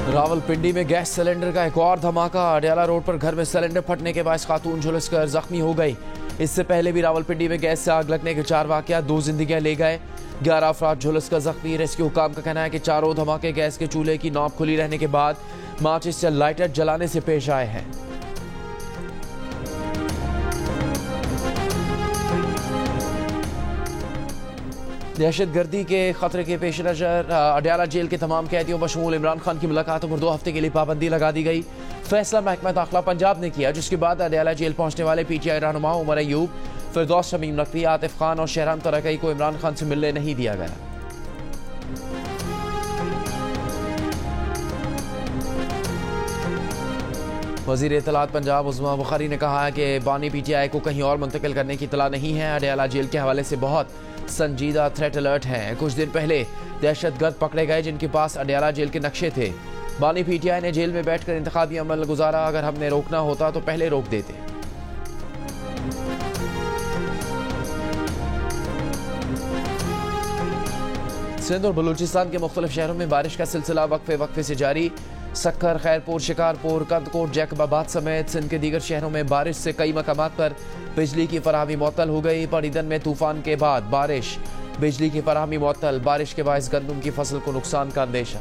रावलपिंडी में gas cylinder का एक और धमाका। अडयाला रोड पर घर में सिलेंडर फटने के बाद खातून झुलसकर जख्मी हो गई। इससे पहले भी रावलपिंडी में गैस से आग लगने के 4 वाकयात 2 जिंदगियां ले गए। 11 अफराद झुलसकर जख्मी। रेस्क्यू हुकाम का कहना है कि चारों धमाके गैस के चूल्हे की नॉब खुली रहने के बाद माचिस से लाइटर जलाने से पेश आए हैं। दहशतगर्दी के खतरे के पेश नजर अडयाला जेल के तमाम कैदियों बशमूल इमरान खान की मुलाकातों पर 2 हफ्ते के लिए पाबंदी लगा दी गई। फैसला महकमा दाखिला पंजाब ने किया, जिसके बाद अडयाला जेल पहुंचने वाले पीटीआई रहनुमा उमर अयूब, फिरदौस शमीम नकवी, आतिफ खान और शहराम तरकई को इमरान खान से मिलने नहीं दिया गया। वजीर इत्तलात पंजाब उस्मा बुखारी ने कहा है कि बानी पीटीआई को कहीं और मुंतकिल करने की इत्तला नहीं है। अडयाला जेल के हवाले से बहुत संजीदा थ्रेट अलर्ट है। कुछ दिन पहले दहशतगर्द पकड़े गए जिनके पास अडयाला जेल के नक्शे थे। बानी पीटीआई ने जेल में बैठकर इंतखाबी अमल गुजारा। अगर हमने रोकना होता तो पहले रोक देते। सिंध और बलूचिस्तान के मुख्तलिफ शहरों में बारिश का सिलसिला वक्फे वक्फे से जारी। सक्खर, खैरपुर, शिकारपुर, कंदकोट, जैकबाबाद समेत सिंध के दीगर शहरों में बारिश से कई मकामात पर बिजली की फराहमी मुअत्तल हो गई। पड़ीदन में तूफान के बाद बारिश, बिजली की फराहमी मुअत्तल। बारिश के बायस गंदम की फसल को नुकसान का अंदेशा।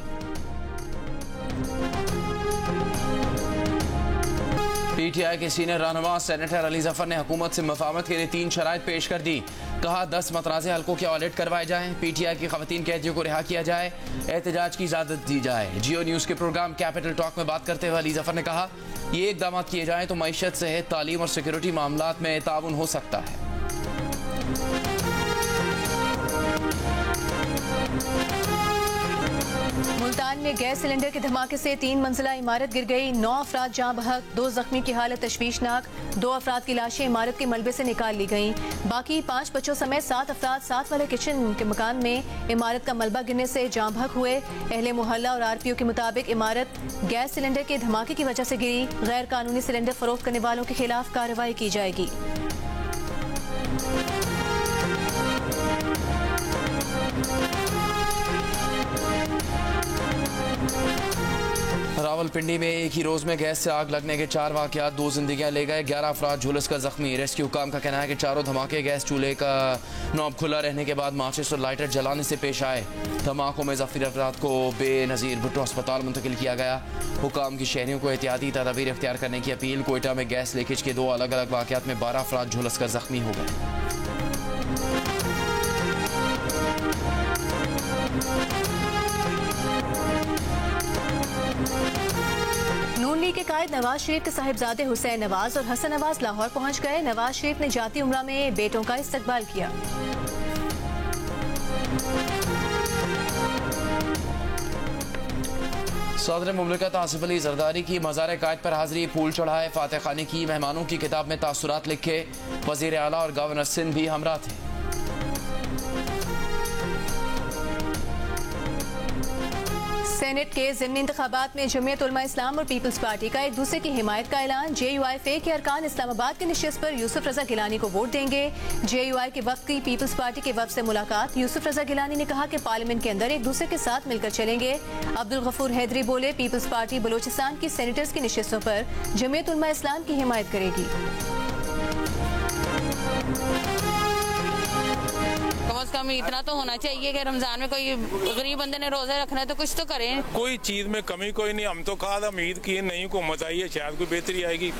पीटीआई के सीनियर रहनुमा सेनेटर अली जफर ने हुकूमत से मफाहमत के लिए 3 शराइत पेश कर दी। कहा 10 मतराज़े हल्कों के ऑडिट करवाए जाएं, पीटीआई की खवातीन कैदियों को रिहा किया जाए, एहतजाज की इजाज़त दी जाए। जियो न्यूज़ के प्रोग्राम कैपिटल टॉक में बात करते हुए अली जफर ने कहा ये इकदाम किए जाएं तो मईशत, सेहत, तालीम और सिक्योरिटी मामलात में ताउन हो सकता है। मुल्तान में गैस सिलेंडर के धमाके से 3 मंजिला इमारत गिर गई। 9 अफराद जाँ बहक, 2 जख्मी की हालत तशवीशनाक। 2 अफराद की लाशें इमारत के मलबे से निकाल ली गईं। बाकी 5 बच्चों समेत 7 अफराद साथ वाले किचन के मकान में इमारत का मलबा गिरने से जाँ बहक हुए। अहले मोहल्ला और आरपीओ के मुताबिक इमारत गैस सिलेंडर के धमाके की वजह से गिरी। गैर कानूनी सिलेंडर फरोख्त करने वालों के खिलाफ कार्रवाई की जाएगी। रावलपिंडी में एक ही रोज में गैस से आग लगने के 4 वाकयात 2 जिंदगियां ले गए। 11 अफराद झुलसकर जख्मी। रेस्क्यू हुकाम का कहना है कि चारों धमाके गैस चूल्हे का नॉब खुला रहने के बाद माचिस और लाइटर जलाने से पेश आए। धमाकों में जख्मी अफराद को बेनजीर भुट्टो अस्पताल मुंतकिल किया गया। हुकाम की शहरियों को एहतियाती तदाबीर इख्तियार करने की अपील। कोयटा में गैस लीकेज के 2 अलग अलग वाकयात में 12 अफराद झुलसकर जख्मी हो गए। नून लीग के कायद नवाज शरीफ के साहिबजादे हुसैन नवाज और हसन नवाज लाहौर पहुंच गए। नवाज शरीफ ने जाती उम्रा में बेटों का इस्तकबाल किया। सदर मुमलिकत आसिफ अली जरदारी की मज़ार कायद पर हाजिरी, फूल चढ़ाए, फातह खानी की। मेहमानों की किताब में तासुरात लिखे। वज़ीर आला और गवर्नर सिंध भी हमरा थे। सेनेट के ज़िमनी इंतखाबात में जमीयत उलमा इस्लाम और पीपल्स पार्टी का एक दूसरे की हिमायत का ऐलान। JUIF के अरकान इस्लामाबाद की नशिस्त पर यूसुफ रजा गिलानी को वोट देंगे। JUI के वक्त की पीपल्स पार्टी के वक्त से मुलाकात। यूसुफ रजा गिलानी ने कहा कि पार्लियामेंट के अंदर एक दूसरे के साथ मिलकर चलेंगे। अब्दुल गफूर हैदरी बोले पीपल्स पार्टी बलोचिस्तान की सेनेटर्स की नशिस्तों पर जमीयत उलमा इस्लाम की हिमायत करेगी। कम से कम इतना तो होना चाहिए कि रमजान में कोई गरीब बंदे ने रोजा रखना है तो कुछ तो करें। कोई चीज में कमी कोई नहीं। हम तो खाद उम्मीद की नई हुकूमत आई है, शायद कोई बेहतरी आएगी।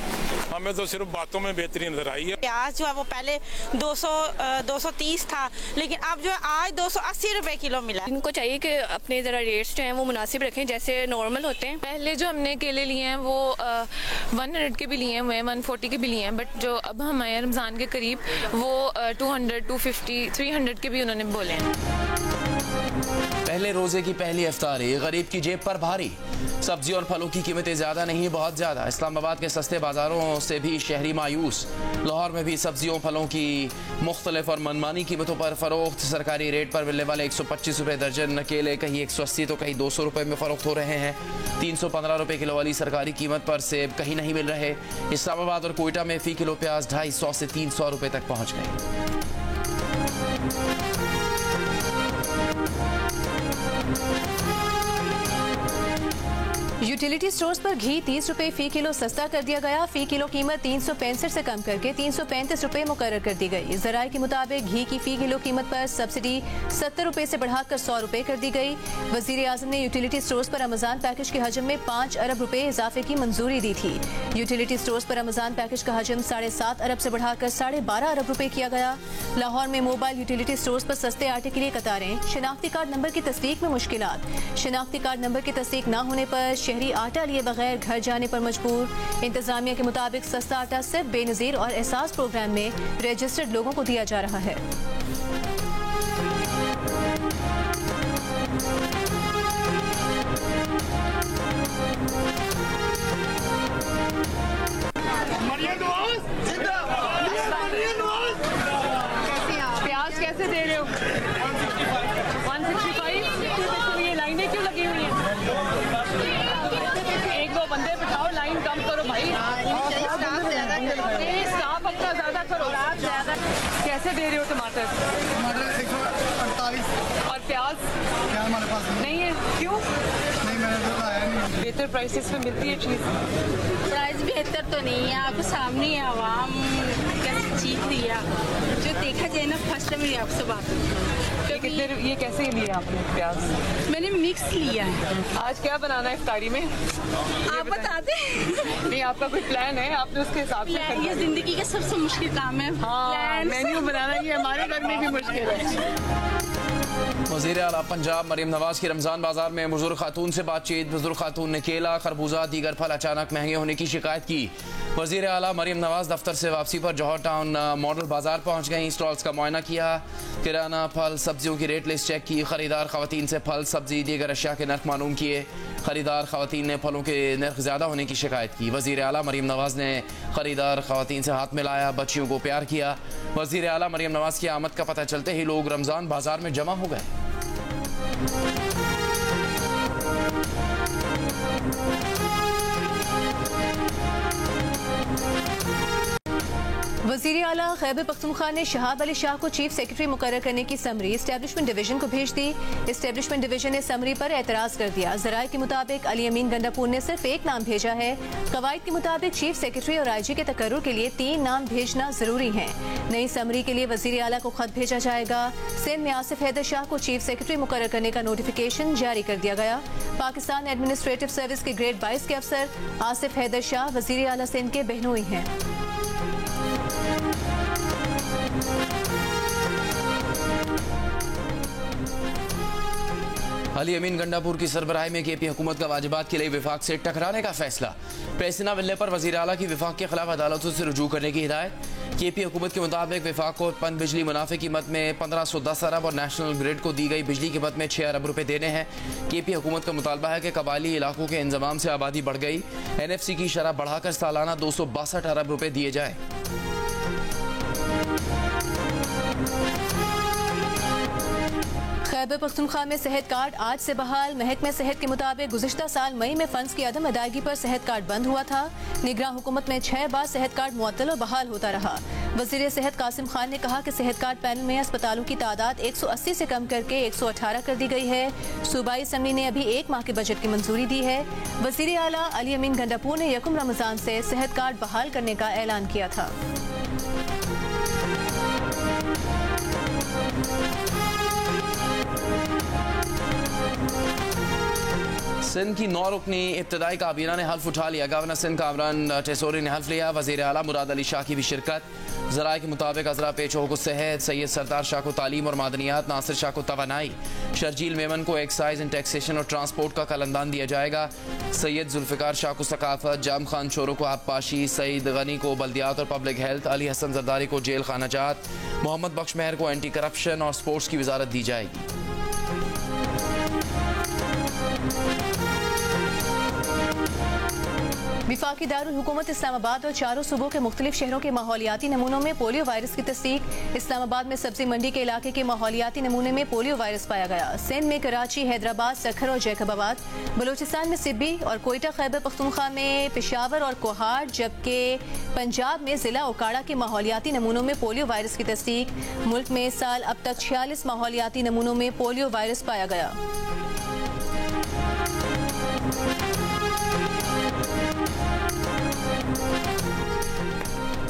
हमें तो सिर्फ बातों में बेहतरी नजर आई है। प्याज जो है वो पहले 230 था, लेकिन अब जो है आज 280 रुपए किलो मिला। इनको चाहिए कि अपने जरा रेट्स जो हैं वो मुनासिब रखें, जैसे नॉर्मल होते हैं। पहले जो हमने केले लिए हैं वो 100 के भी लिए हुए हैं, 140 के भी लिए हैं, बट जो अब हमारे रमजान के करीब वो 200, 250, 300 के भी उन्होंने बोले हैं। पहले रोजे की पहली इफ्तारी, गरीब की जेब पर भारी। सब्जी और फलों की कीमतें ज्यादा नहीं, बहुत ज्यादा। इस्लामाबाद के सस्ते बाजारों से भी शहरी मायूस। लाहौर में भी सब्जियों फलों की मुख्तलिफ और मनमानी कीमतों पर फरोख्त। सरकारी रेट पर मिलने वाले 125 रुपए दर्जन केले कहीं 180 तो कहीं 200 रुपए में फरोख्त हो रहे हैं। 315 रुपए किलो वाली सरकारी कीमत पर सेब कहीं नहीं मिल रहे। इस्लामाबाद और कोयटा में फी किलो प्याज 250 से 300 रुपए तक पहुंच गए। यूटिलिटी स्टोर्स पर घी 30 रुपए फी किलो सस्ता कर दिया गया। फी किलो कीमत 365 से कम करके 335 रुपए मुकर्रर कर दी गई। जराये के मुताबिक घी की फी किलो कीमत पर सब्सिडी 70 रुपए से बढ़ाकर 100 रुपए कर दी गई। वजीर आजम ने यूटिलिटी स्टोर्स पर रमजान पैकेज के हजम में 5 अरब रुपए इजाफे की मंजूरी दी थी। यूटिलिटी स्टोर्स पर रमजान पैकेज का हजम 7.5 अरब से बढ़ाकर 12.5 अरब रुपए किया गया। लाहौर में मोबाइल यूटिलिटी स्टोर्स पर सस्ते आटे के लिए कतारें। शनाख्ती कार्ड नंबर की तस्दीक में मुश्किलात। शनाख्ती कार्ड नंबर की तस्दीक न होने पर शहरी आटा लिए बगैर घर जाने पर मजबूर। इंतजामिया के मुताबिक सस्ता आटा सिर्फ बेनजीर और एहसास प्रोग्राम में रजिस्टर्ड लोगों को दिया जा रहा है। प्याज कैसे दे रहे हो? 165। तो ये लाइनें क्यों लगी हुई हैं? एक दो बंदे बिठाओ, लाइन कम करो भाई। स्टाफ अपना ज्यादा करो। कैसे दे रहे हो टमाटर? 148 और प्याज हमारे पास नहीं है, क्यों? नहीं, मैंने तो खाया नहीं। बेहतर प्राइसेस पे मिलती है चीज। प्राइस बेहतर तो नहीं है, आपके सामने है। आवाम कैसे चीख दिया जो देखा जाए ना। फर्स्ट टाइम मेरी आपसे बात हुई। ये कैसे लिया आपने प्याज? मैंने मिक्स लिया है। आज क्या बनाना है इफ्तारी में? आप बता दें। नहीं, आपका कोई प्लान है? आपने उसके हिसाब से करना ये है। जिंदगी का सबसे मुश्किल काम है। हाँ, मेन्यू बनाना ये हमारे घर में भी मुश्किल है। वज़ीर आला पंजाब मरीम नवाज की रमज़ान बाजार में बुजुर्ग खातून से बातचीत। बुजुर्ग खातून ने केला, खरबूजा, दीगर फल अचानक महंगे होने की शिकायत की। वज़ीर आला मरीम नवाज दफ्तर से वापसी पर जौहर टाउन मॉडल बाजार पहुँच गई। स्टॉल्स का मुआयना किया। किराना, फल, सब्जियों की रेट लिस्ट चेक की। खरीदार खवातीन से फल, सब्जी, दीगर अशिया के नर्ख मालूम किए। खरीदार खवातीन ने फलों के नर्ख ज़्यादा होने की शिकायत की। वज़ीर आला मरीम नवाज ने खरीदार खवातीन से हाथ मिलाया, बच्चियों को प्यार किया। वज़ीर आला मरीम नवाज की आमद का पता चलते ही लोग रमज़ान बाजार में जमा हो गए। वज़ीर आला खैबर पख्तूनख्वा ने शहाब अली शाह को चीफ सेक्रेटरी मुकर्रर करने की समरी एस्टेब्लिशमेंट डिवीजन को भेज दी। एस्टेब्लिशमेंट डिवीजन ने समरी पर एतराज़ कर दिया। ज़राए के मुताबिक अली अमीन गंडापुर ने सिर्फ एक नाम भेजा है। कवायद के मुताबिक चीफ सेक्रेटरी और IG के तकर्रुर के लिए 3 नाम भेजना जरूरी है। नई समरी के लिए वज़ीर आला को खत भेजा जाएगा। सिंध में आसिफ हैदर शाह को चीफ सेक्रेटरी मुकर्रर करने का नोटिफिकेशन जारी कर दिया गया। पाकिस्तान एडमिनिस्ट्रेटिव सर्विस के ग्रेड 22 के अफसर आसिफ हैदर शाह वज़ीर आला सिंध के बहनोई हैं। अली अमीन गंडापुर की सरबराही में KP हुकूमत का वाजिबात के लिए विफाक से टकराने का फैसला। पैसे न मिलने पर वज़ीर आला की विफाक के खिलाफ अदालतों से रुजू करने की हिदायत। KP हुकूमत के मुताबिक विफाक को पन बिजली मुनाफे कीमत में 1510 अरब और नेशनल ग्रिड को दी गई बिजली कीमत में 6 अरब रुपए देने हैं। KP हुकूमत का मुतालबा है कि कबाली इलाकों के इंजमाम से आबादी बढ़ गई। NFC की शरह बढ़ाकर सालाना 262 अरब रुपए दिए जाए। खैबर पख्तूनख्वा में सेहत कार्ड आज से बहाल। महकमे सेहत के मुताबिक गुज़िश्ता साल मई में फंड्स की अदम अदायगी पर सेहत कार्ड बंद हुआ था। निगरान हुकूमत में 6 बार सेहत कार्ड मुअत्तल और बहाल होता रहा। वज़ीर सेहत कासिम खान ने कहा कि सेहत कार्ड पैनल में अस्पतालों की तादाद 180 से कम करके 118 कर दी गई है। सूबाई असम्बली ने अभी 1 माह के बजट की मंजूरी दी है। वज़ीर आला अली अमीन गंडापुर ने 1 रमज़ान से सेहत कार्ड बहाल करने का ऐलान किया था। सिंध की 9 रुकनी इब्तदाई काबीना ने हल्फ उठा लिया। गवर्नर सिंध कामरान टेसोरी ने हल्फ लिया। वज़ीर आला मुराद अली शाह की भी शिरकत। ज़राए के मुताबिक अजरा पेशों को सेहत, सैयद सरदार शाह को तालीम और मादनियात, नासिर शाह को तवानाई, शर्जील मेमन को एक्साइज एंड टैक्सेशन और ट्रांसपोर्ट का कलंदान दिया जाएगा। सैयद जुल्फ़िकार शाह को सकाफत, जाम खान चोरों को आबपाशी, सईद गनी को बल्दियात और पब्लिक हेल्थ, अली हसन जरदारी को जेल खानाजात, मोहम्मद बख्श मेहर को एंटी करप्शन और स्पोर्ट्स की वजारत दी जाएगी। विफाकी दारुल हुकूमत इस्लामाबाद और चारों सूबों के मुख्तलिफ शहरों के माहौलियाती नमूनों में पोलियो वायरस की तस्दीक। इस्लामाबाद में सब्जी मंडी के इलाके के माहौलियाती नमूने में पोलियो वायरस पाया गया। सिंध में कराची, हैदराबाद, सखर और जैकबाबाद, बलूचिस्तान में सिब्बी और कोयटा, खैबर पख्तूनख्वा में पेशावर और कोहाट, जबकि पंजाब में जिला ओकाड़ा के माहौलियाती नमूनों में पोलियो वायरस की तस्दीक। मुल्क में इस साल अब तक 46 माहौलियाती नमूनों में पोलियो वायरस पाया गया।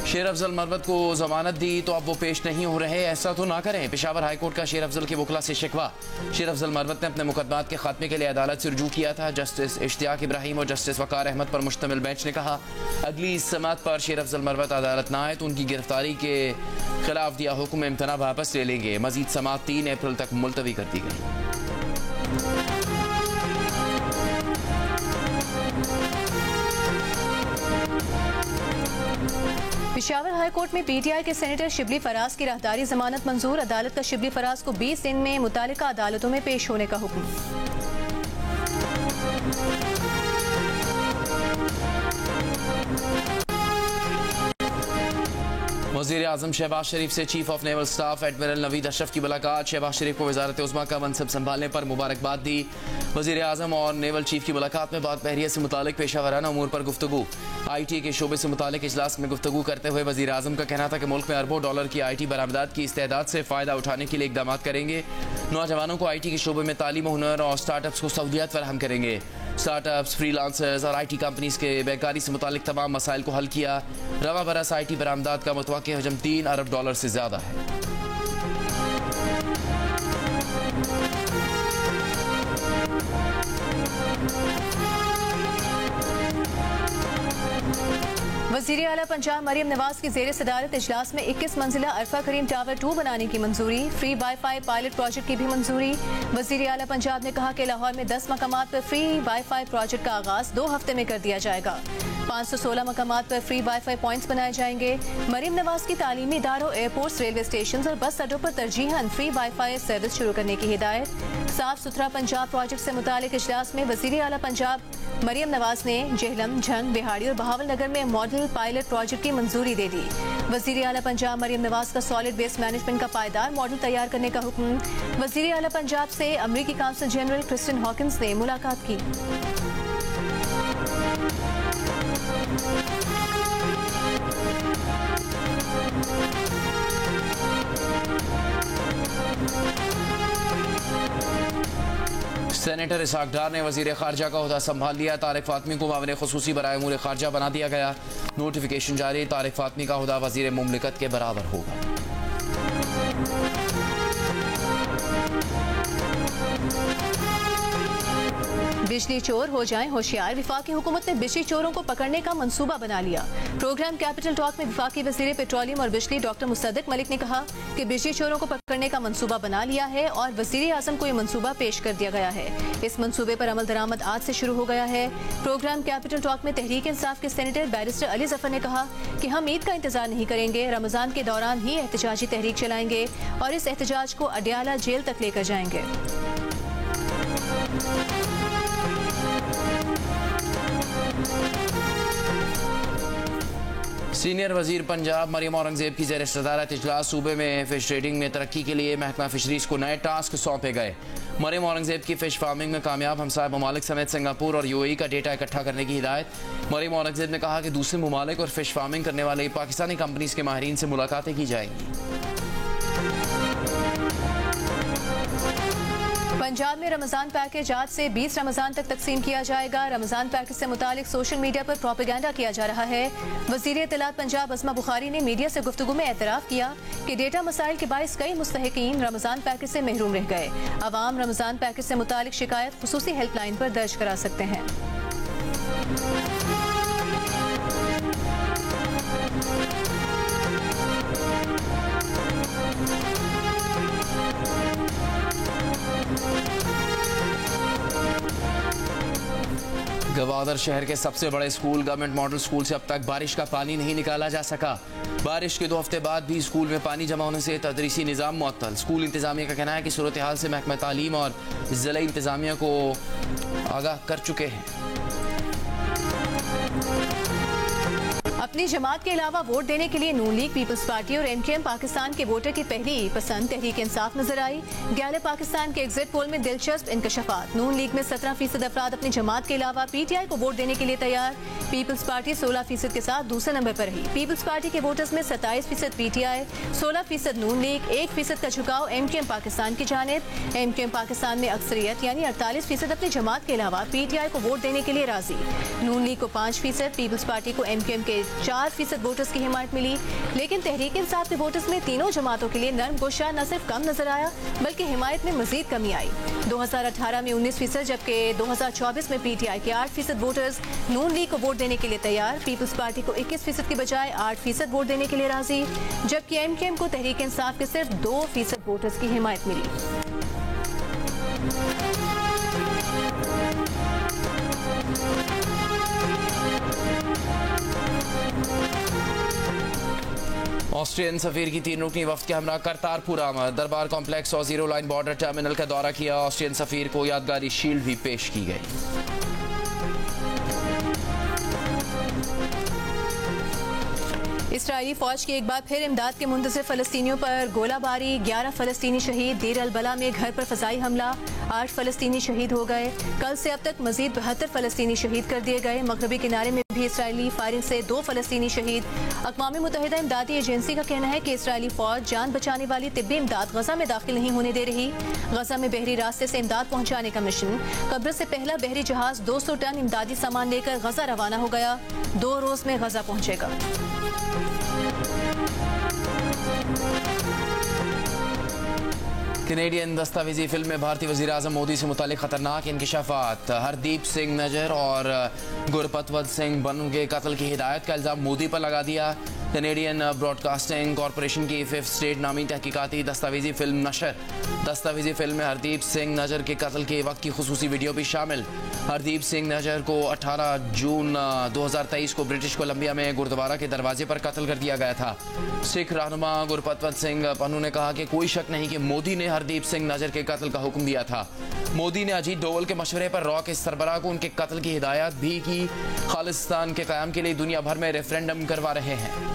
शेर अफजल मरवत को जमानत दी तो अब वो पेश नहीं हो रहे, ऐसा तो ना करें। पेशावर हाईकोर्ट का शेर अफजल के वकला से शिकवा। शेर अफजल मरवत ने अपने मुकदमात के खात्मे के लिए अदालत से रुजू किया था। जस्टिस इश्तियाक इब्राहिम और जस्टिस वकार अहमद पर मुश्तमिल बेंच ने कहा अगली समात पर शेर अफजल मरवत अदालत ना आए तो उनकी गिरफ्तारी के खिलाफ दिया हुक्म इम्तना वापस ले लेंगे। मजीद समात 3 अप्रैल तक मुलतवी कर दी गई। पेशावर हाईकोर्ट में पीटीआई के सेनेटर शिबली फराज की राहदारी जमानत मंजूर। अदालत का शिबली फराज को 20 दिन में मुतालिका अदालतों में पेश होने का हुक्म। वज़ीर आज़म शहबाज शरीफ से chief of naval staff admiral Naveed Ashraf की मुलाकात। शहबाज शरीफ को वज़ारत उज़्मा का मनसब संभालने पर मुबारकबाद दी। वज़ीर आज़म और नेवल चीफ की मुलाकात में बात बहरिया से मुतालिक पेशावराना उमूर पर गुफ्तगू। IT के शोबे से मुतालिक इजलास में गुफ्तगू करते हुए वज़ीर आज़म का कहना था कि मुल्क में अरबों डॉलर की IT बरामदात की इस्तेदाद से फ़ायदा उठाने के लिए इक़दाम करेंगे। नौजवानों को IT के शोबे में तालीम हुनर और स्टार्टअप्स को सहूलियत फराहम करेंगे। स्टार्टअप्स, फ्रीलांसर्स और IT कंपनीज के बेकारी से मुतालिक तमाम मसाइल को हल किया। रवा बरस IT बरामदात का मुतवक्किल हजम $3 अरब से ज़्यादा है। वज़ीर आला पंजाब मरियम नवाज की ज़ेर सदारत इजलास में 21 मंजिला अरफा करीम टावर 2 बनाने की मंजूरी। फ्री वाईफाई पायलट प्रोजेक्ट की भी मंजूरी। वज़ीर आला पंजाब ने कहा कि लाहौर में 10 मकामात पर फ्री वाईफाई प्रोजेक्ट का आगाज 2 हफ्ते में कर दिया जाएगा। 516 मकामात पर फ्री वाईफाई पॉइंट्स बनाए जाएंगे। मरियम नवाज की तालीमी इदारों, एयरपोर्ट्स, रेलवे स्टेशन और बस अड्डों पर तरजीहन फ्री वाईफाई सर्विस शुरू करने की हिदायत। साफ सुथरा पंजाब प्रोजेक्ट से मुतालिक इजलास में वज़ीर आला पंजाब मरियम नवाज ने जेहलम, झंग, बिहाड़ी और बहावल नगर में मॉडल पायलट प्रोजेक्ट की मंजूरी दे दी। वज़ीर आला पंजाब मरियम नवाज का सॉलिड वेस्ट मैनेजमेंट का पायदार मॉडल तैयार करने का हुक्म। वज़ीर आला पंजाब से अमरीकी काउंसिल जनरल क्रिस्टिन हॉकिंस ने मुलाकात की। सेनेटर इसहाक डार ने वज़ीर ख़ारजा का ओहदा संभाल लिया। तारिक फातमी को मामले ख़ुसूसी बराए अमूर ख़ारजा बना दिया गया। नोटिफिकेशन जारी। तारिक फातमी का ओहदा वज़ीर मुमलिकत के बराबर होगा। बिजली चोर हो जाएं होशियार। विफाकी हुकूमत ने बिजली चोरों को पकड़ने का मंसूबा बना लिया। प्रोग्राम कैपिटल टॉक में विफाकी वज़ीर पेट्रोलियम और बिजली डॉक्टर मुसद्दिक मलिक ने कहा कि बिजली चोरों को पकड़ने का मंसूबा बना लिया है और वज़ीर आज़म को ये मंसूबा पेश कर दिया गया है। इस मंसूबे पर अमल दरामद आज से शुरू हो गया है। प्रोग्राम कैपिटल टॉक में तहरीक इंसाफ के सेनेटर बैरिस्टर अली जफर ने कहा कि हम ईद का इंतजार नहीं करेंगे, रमजान के दौरान ही एहतजाजी तहरीक चलाएंगे और इस एहतजाज को अडियाला जेल तक लेकर जाएंगे। सीनियर वजीर पंजाब मरियम औरंगजेब की ज़ेर सदारत इजलास। सूबे में फिश ट्रेडिंग में तरक्की के लिए महकमा फिशरीज को नए टास्क सौंपे गए। मरियम औरंगजेब की फिश फार्मिंग में कामयाब हमसाय ममालिक समेत सिंगापुर और UAE का डेटा इकट्ठा करने की हिदायत। मरियम औरंगजेब ने कहा कि दूसरे ममालिक और फिश फार्मिंग करने वाले पाकिस्तानी कंपनीज के माहिरीन से मुलाकातें की जाएंगी। पंजाब में रमजान पैकेज आज से 20 रमजान तक तकसीम किया जाएगा। रमजान पैकेज से मुतालिक सोशल मीडिया पर प्रोपेगेंडा किया जा रहा है। वज़ीर इत्तलात पंजाब अस्मा बुखारी ने मीडिया से गुफ्तगू में एतराफ़ किया कि डेटा मसाइल के बाइस कई मुस्तहिकीन रमजान पैकेज से महरूम रह गए। अवाम रमजान पैकेज से मुतालिक शिकायत खुसूसी हेल्पलाइन पर दर्ज करा सकते हैं। गवादर शहर के सबसे बड़े स्कूल गवर्नमेंट मॉडल स्कूल से अब तक बारिश का पानी नहीं निकाला जा सका। बारिश के 2 हफ्ते बाद भी स्कूल में पानी जमा होने से तदरीसी निज़ाम मुअत्तल। स्कूल इंतजामिया का कहना है कि सूरत हाल से महकमा तालीम और ज़िला इंतजामिया को आगाह कर चुके हैं। अपनी जमात के अलावा वोट देने के लिए नून लीग, पीपल्स पार्टी और एमकेएम पाकिस्तान के वोटर की पहली पसंद तहरीक इंसाफ नजर आई। गैलप पाकिस्तान के एग्जिट पोल में दिलचस्प इंकशाफात। नून लीग में 17% अफराद अपनी जमात के अलावा पीटीआई को वोट देने के लिए तैयार। पीपल्स पार्टी 16% के साथ दूसरे नंबर पर रही। पीपल्स पार्टी के वोटर्स में 27% पीटीआई, 16% नून लीग, 1% का झुकाव एमकेएम पाकिस्तान की जानिब। एमकेएम पाकिस्तान में अक्सरियत यानी 48% अपनी जमात के अलावा पीटीआई को वोट देने के लिए राजी। नून लीग को 5%, पीपल्स पार्टी को एमकेएम के 4% वोटर्स की हिमायत मिली। लेकिन तहरीक इंसाफ के वोटर्स में तीनों जमातों के लिए नर्म गोशा न सिर्फ कम नजर आया बल्कि हिमायत में मजीद कमी आई। 2018 में 19%, जबकि 2024 में पीटीआई के 8% वोटर्स नून लीग को वोट देने के लिए तैयार। पीपल्स पार्टी को 21% की बजाय 8% वोट देने के लिए राजी, जबकि एमकेएम को तहरीक इंसाफ के सिर्फ 2% वोटर्स की हिमायत मिली। ऑस्ट्रियन सफीर की 3 रुकनी वफ्द के हमरा करतारपुर आमद। दरबार कॉम्प्लेक्स और जीरो लाइन बॉर्डर टर्मिनल का दौरा किया। ऑस्ट्रियन सफीर को यादगारी शील्ड भी पेश की गई। इसराइली फौज की एक बार फिर इमदाद के मुंतज़िर फलस्तीनियों पर गोलाबारी। 11 फलस्तीनी शहीद। देर अल बला में घर पर फजाई हमला, 8 फलस्तीनी शहीद हो गए। कल से अब तक मजीद 72 फलस्तीनी शहीद कर दिए गए। मगरबी किनारे में भी इसराइली फायरिंग से 2 फलस्तीनी शहीद। अक़वाम मुत्तहिदा इमदादी एजेंसी का कहना है कि इसराइली फौज जान बचाने वाली तिब्बी इमदाद गजा में दाखिल नहीं होने दे रही। गजा में बहरी रास्ते से इमदाद पहुंचाने का मिशन। कब्र से पहला बहरी जहाज 200 टन इमदादी सामान लेकर गजा रवाना हो गया। 2 रोज में गजा पहुंचेगा। कैनेडियन दस्तावेजी फिल्म में भारतीय वज़ीर आज़म मोदी से मुतालिक खतरनाक इंकशाफात। हरदीप सिंह नजर और गुरपतवंत सिंह बनू के कत्ल की हिदायत का इल्ज़ाम मोदी पर लगा दिया। कैनेडियन ब्रॉडकास्टिंग कॉरपोरेशन की 5th स्टेट नामी तहकीकाती दस्तावेजी फिल्म नशर। दस्तावेजी फिल्म में हरदीप सिंह नजर के कत्ल के वक्त की खुसूसी वीडियो भी शामिल। हरदीप सिंह नजर को 18 जून 2023 को ब्रिटिश कोलंबिया में गुरुद्वारा के दरवाजे पर कत्ल कर दिया गया था। सिख रहनुमा गुरपतवंत सिंह पन्नू ने कहा कि कोई शक नहीं कि मोदी ने हरदीप सिंह नजर के कत्ल का हुक्म दिया था। मोदी ने अजीत डोवल के मशवरे पर रॉ के सरबराह को उनके कत्ल की हिदायत भी की। खालिस्तान के क़याम के लिए दुनिया भर में रेफरेंडम करवा रहे हैं।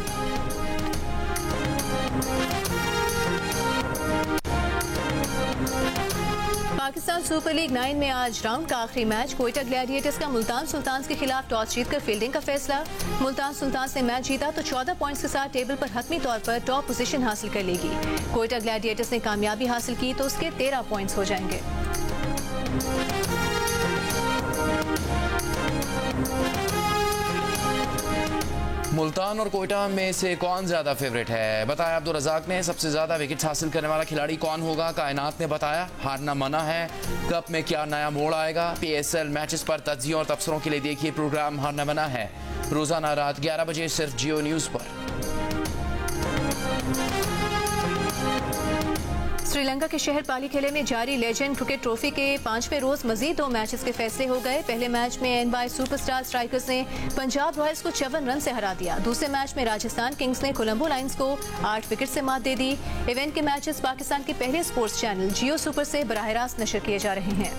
पाकिस्तान सुपर लीग 9 में आज राउंड का आखिरी मैच। कोयटा ग्लैडिएटर्स का मुल्तान सुल्तान्स के खिलाफ टॉस जीतकर फील्डिंग का फैसला। मुल्तान सुल्तान्स ने मैच जीता तो 14 पॉइंट्स के साथ टेबल पर हतमी तौर पर टॉप पोजीशन हासिल कर लेगी। कोयटा ग्लैडिएटर्स ने कामयाबी हासिल की तो उसके 13 पॉइंट्स हो जाएंगे। मुल्तान और कोयटा में से कौन ज्यादा फेवरेट है, बताया अब्दुल रज़ाक ने। सबसे ज्यादा विकेट्स हासिल करने वाला खिलाड़ी कौन होगा, कायनात ने बताया। हारना मना है, कप में क्या नया मोड़ आएगा। PSL मैचेस पर तज्जियों और तबसरों के लिए देखिए प्रोग्राम हारना मना है, रोजाना रात 11 बजे सिर्फ जियो न्यूज पर। श्रीलंका के शहर पालीखेले में जारी लेजेंड क्रिकेट ट्रॉफी के 5वें रोज मजीद 2 मैचेस के फैसले हो गए। पहले मैच में NY सुपरस्टार स्ट्राइकर्स ने पंजाब रॉयल्स को 54 रन से हरा दिया। दूसरे मैच में राजस्थान किंग्स ने कोलंबो लायंस को 8 विकेट से मात दे दी। इवेंट के मैचेस पाकिस्तान के पहले स्पोर्ट्स चैनल जियो सुपर से बराह रास्त नशर किए जा रहे हैं।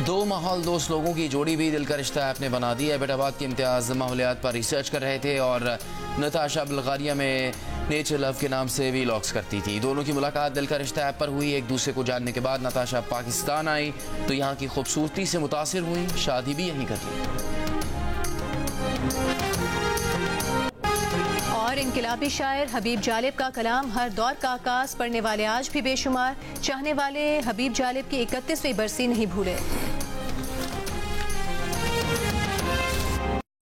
दो माहौल दोस्त लोगों की जोड़ी भी दिल का रिश्ता ऐप ने बना दी है। एबटाबाद के इम्तियाज माहौलियात पर रिसर्च कर रहे थे और नताशा बुल्गारिया में नेचर लव के नाम से व्लॉग्स करती थी। दोनों की मुलाकात दिल का रिश्ता ऐप पर हुई। एक दूसरे को जानने के बाद नताशा पाकिस्तान आई तो यहाँ की खूबसूरती से मुतासिर हुई, शादी भी यहीं कर ली। और इनकिलाबी शायर हबीब जालिब का कलाम हर दौर का आकाश, पढ़ने वाले आज भी बेशुमार। चाहने वाले हबीब जालिब की 31वीं बरसी नहीं भूले।